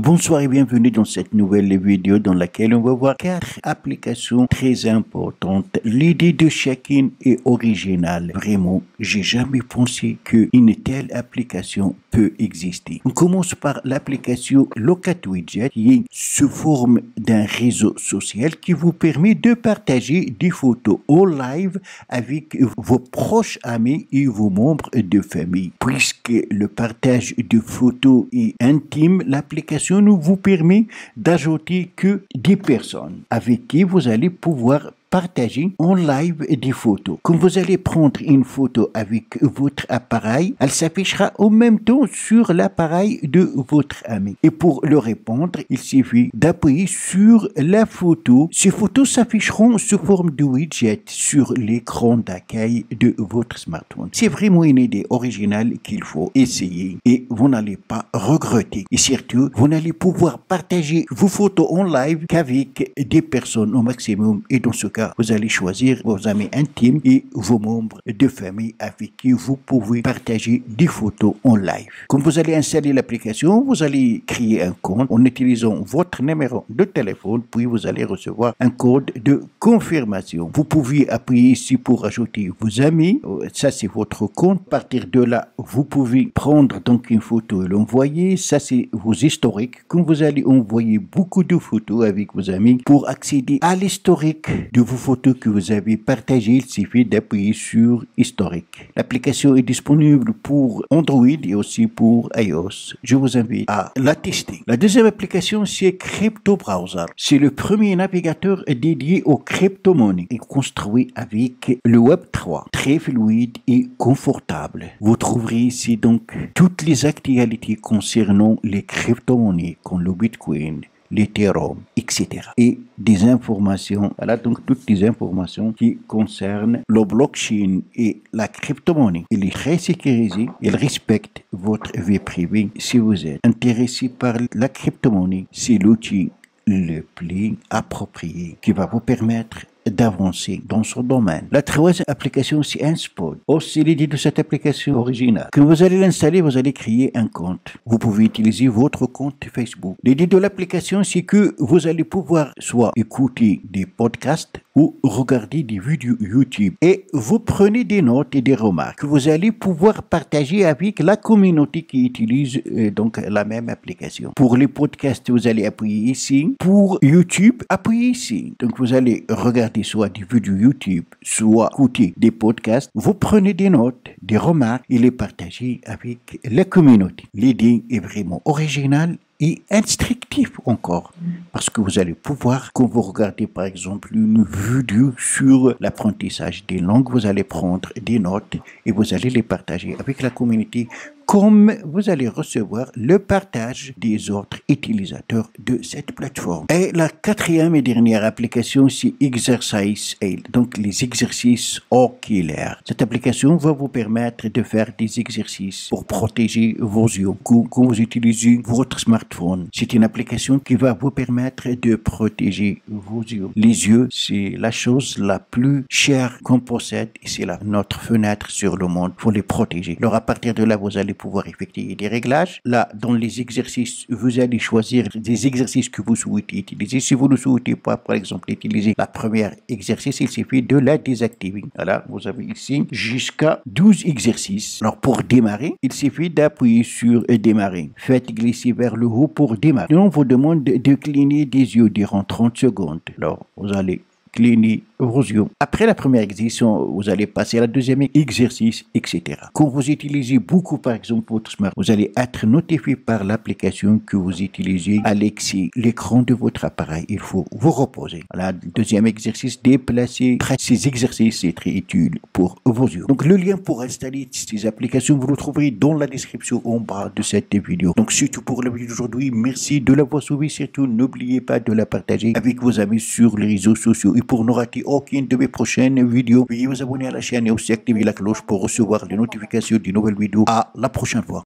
Bonsoir et bienvenue dans cette nouvelle vidéo dans laquelle on va voir 4 applications très importantes. L'idée de chacune est originale. Vraiment, j'ai jamais pensé qu'une telle application peut exister. On commence par l'application LocatWidget qui est sous forme d'un réseau social qui vous permet de partager des photos en live avec vos proches amis et vos membres de famille. Puisque le partage de photos est intime, l'application ne vous permet d'ajouter que 10 personnes avec qui vous allez pouvoir partager en live des photos. Quand vous allez prendre une photo avec votre appareil, elle s'affichera en même temps sur l'appareil de votre ami. Et pour le répondre, il suffit d'appuyer sur la photo. Ces photos s'afficheront sous forme de widget sur l'écran d'accueil de votre smartphone. C'est vraiment une idée originale qu'il faut essayer et vous n'allez pas regretter. Et surtout, vous n'allez pouvoir partager vos photos en live qu'avec des personnes au maximum. Et dans ce cas, vous allez choisir vos amis intimes et vos membres de famille avec qui vous pouvez partager des photos en live. Quand vous allez installer l'application, vous allez créer un compte en utilisant votre numéro de téléphone, puis vous allez recevoir un code de confirmation. Vous pouvez appuyer ici pour ajouter vos amis. Ça, c'est votre compte. À partir de là, vous pouvez prendre donc une photo et l'envoyer. Ça, c'est vos historiques. Quand vous allez envoyer beaucoup de photos avec vos amis, pour accéder à l'historique de vos photos que vous avez partagées, il suffit d'appuyer sur historique. L'application est disponible pour Android et aussi pour iOS. Je vous invite à la tester. La deuxième application, c'est Crypto Browser. C'est le premier navigateur dédié aux crypto-monnaies et construit avec le Web3. Très fluide et confortable. Vous trouverez ici donc toutes les actualités concernant les crypto-monnaies comme le Bitcoin, l'Ethereum, etc. Et des informations, voilà donc toutes les informations qui concernent le blockchain et la crypto-monnaie. Il est très sécurisé, il respecte votre vie privée. Si vous êtes intéressé par la crypto-monnaie, c'est l'outil le plus approprié qui va vous permettre d'avancer dans son domaine. La troisième application, c'est Inspod. Aussi, l'idée de cette application originale. Quand vous allez l'installer, vous allez créer un compte. Vous pouvez utiliser votre compte Facebook. L'idée de l'application, c'est que vous allez pouvoir soit écouter des podcasts ou regarder des vidéos YouTube. Et vous prenez des notes et des remarques que vous allez pouvoir partager avec la communauté qui utilise donc la même application. Pour les podcasts, vous allez appuyer ici. Pour YouTube, appuyez ici. Donc, vous allez regarder soit des vidéos YouTube, soit écouter des podcasts, vous prenez des notes, des remarques et les partagez avec la communauté. L'idée est vraiment originale et instructif encore, parce que vous allez pouvoir, quand vous regardez par exemple une vidéo sur l'apprentissage des langues, vous allez prendre des notes et vous allez les partager avec la communauté, comme vous allez recevoir le partage des autres utilisateurs de cette plateforme. Et la quatrième et dernière application, c'est Exercise Aid, donc les exercices oculaires. Cette application va vous permettre de faire des exercices pour protéger vos yeux quand vous utilisez votre smartphone. C'est une application qui va vous permettre de protéger vos yeux. Les yeux, c'est la chose la plus chère qu'on possède et c'est notre fenêtre sur le monde pour les protéger. Alors à partir de là, vous allez pouvoir effectuer des réglages. Là, dans les exercices, vous allez choisir des exercices que vous souhaitez utiliser. Si vous ne souhaitez pas, par exemple, utiliser la première exercice, il suffit de la désactiver. Voilà, vous avez ici jusqu'à 12 exercices. Alors, pour démarrer, il suffit d'appuyer sur démarrer. Faites glisser vers le haut pour démarrer. On vous demande de cligner des yeux durant 30 secondes. Alors, vous allez cligner vos yeux. Après la première exercice, vous allez passer à la deuxième exercice, etc. Quand vous utilisez beaucoup, par exemple, votre smartphone, vous allez être notifié par l'application que vous utilisez à l'écran de votre appareil. Il faut vous reposer. La deuxième exercice, déplacer. Ces exercices, c'est très utile pour vos yeux. Donc, le lien pour installer ces applications, vous le trouverez dans la description en bas de cette vidéo. Donc, c'est tout pour la vidéo d'aujourd'hui. Merci de l'avoir suivi. Surtout, n'oubliez pas de la partager avec vos amis sur les réseaux sociaux. Et pour ne rater aucune de mes prochaines vidéos, veuillez vous abonner à la chaîne et aussi activer la cloche pour recevoir les notifications des nouvelles vidéos. À la prochaine fois.